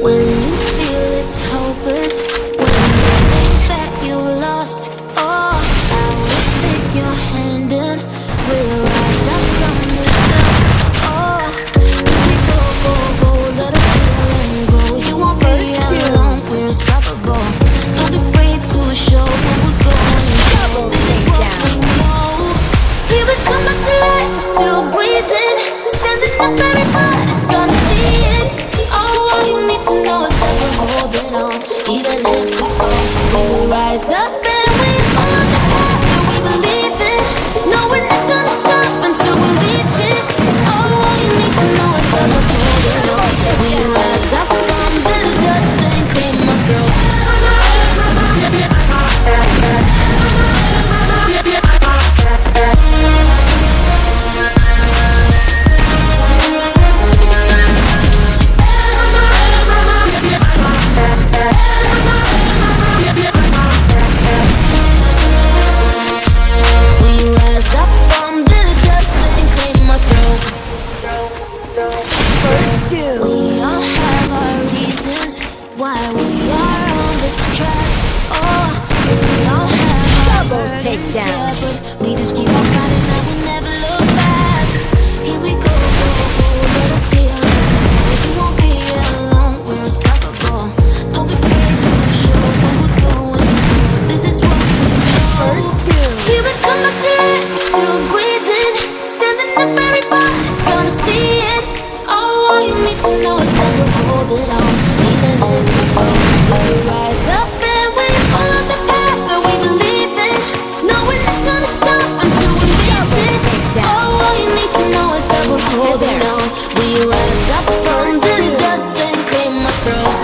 When you feel it's hopeless, when you think that you're lost, oh, I will take your hand and we'll rise up from the dust. Oh, here we go, go, go, let us feel and grow. You won't be alone, we're unstoppable. Don't be afraid to show where we're going. This is what we know. Here we come back to life, we're still breathing. Standing up, everybody's gonna see it. Oh, all you need to know is that we're holding on. Even if we fall, we will rise up and we follow the path that we believe in. No, we're not gonna stop until we reach it. Oh, all you need to know is that we're holding on. We rise up from the dust and claim our throne. We all have our reasons why we are on this track. Oh, we all have our burdens, yeah, but we just keep on fighting and we never look back. Here we go, go, go, let us heal it. You won't be alone, we're unstoppable. Don't be afraid to show what we're going for. This is what we know. Here we come back to life, we're still breathing. Standing up, everybody's gonna see it. Oh, all you need to know is that we're holding on. Even if we fall, we will rise up and we follow the path that we believe in. No, we're not gonna stop until we reach it. Oh, all you need to know is that we're holding on. We rise up from the dust and claim our throne.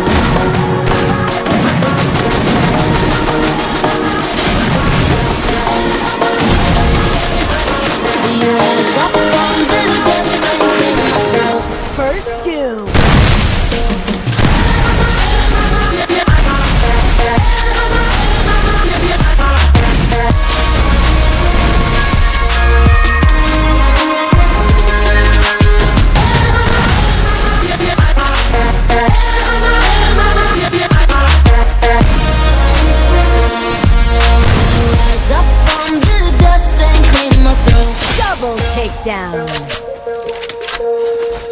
We rise up from the dust and claim our throne. First two. Rise up from the dust and claim our throne. Double takedown.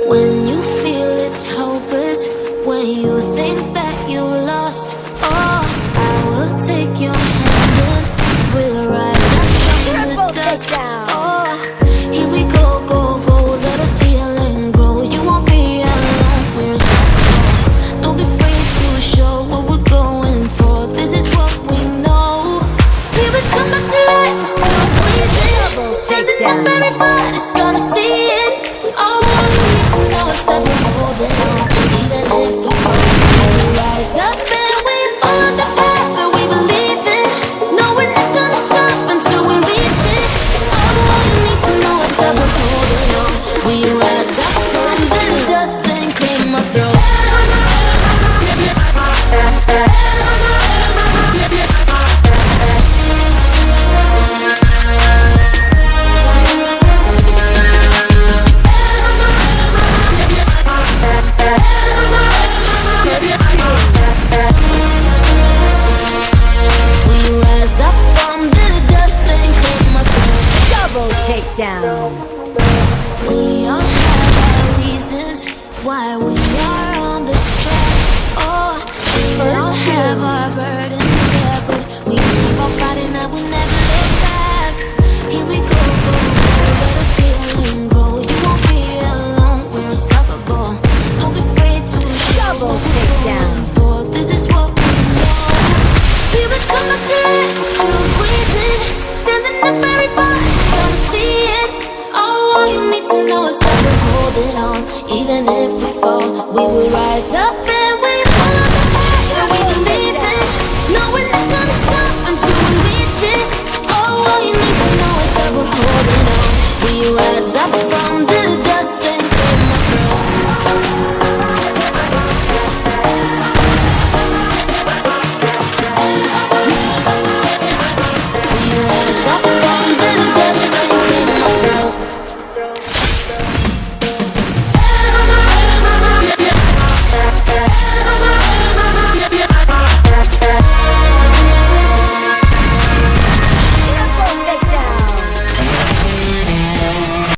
When you feel it's hopeless, when you think that you're lost, oh, I will take your hand and we'll rise up from Triple the dust. takedown. Oh, here we go, go, go, let us heal and grow. You won't be alone, we're unstoppable. Don't be afraid to show what we're going for. This is what we know. Here we come back to life, we're still breathing. Standing up, everybody's gonna see it. Oh, all you need to know is that we're holding on. Even if we fall, we will rise up and we follow the path that we believe in. No, we're not gonna stop until we reach it. Oh, all you need to know is that we're holding on. We rise up from the dust and claim our throne. We rise up from the dust and claim our throne. Double takedown. We all have our reasons why we are on this track. Oh, we all have our burdens, yeah, but we keep on fighting and we never look back. Here we go, go, go, let us heal and grow. You won't be alone, we're unstoppable. Don't be afraid to show Double what we're takedown. going for. This is what we know. Here we come back to life, we're still breathing. Standing up, everybody's gonna see it. Oh, all you need to know is that we're holding on. Even if we fall, we will rise up.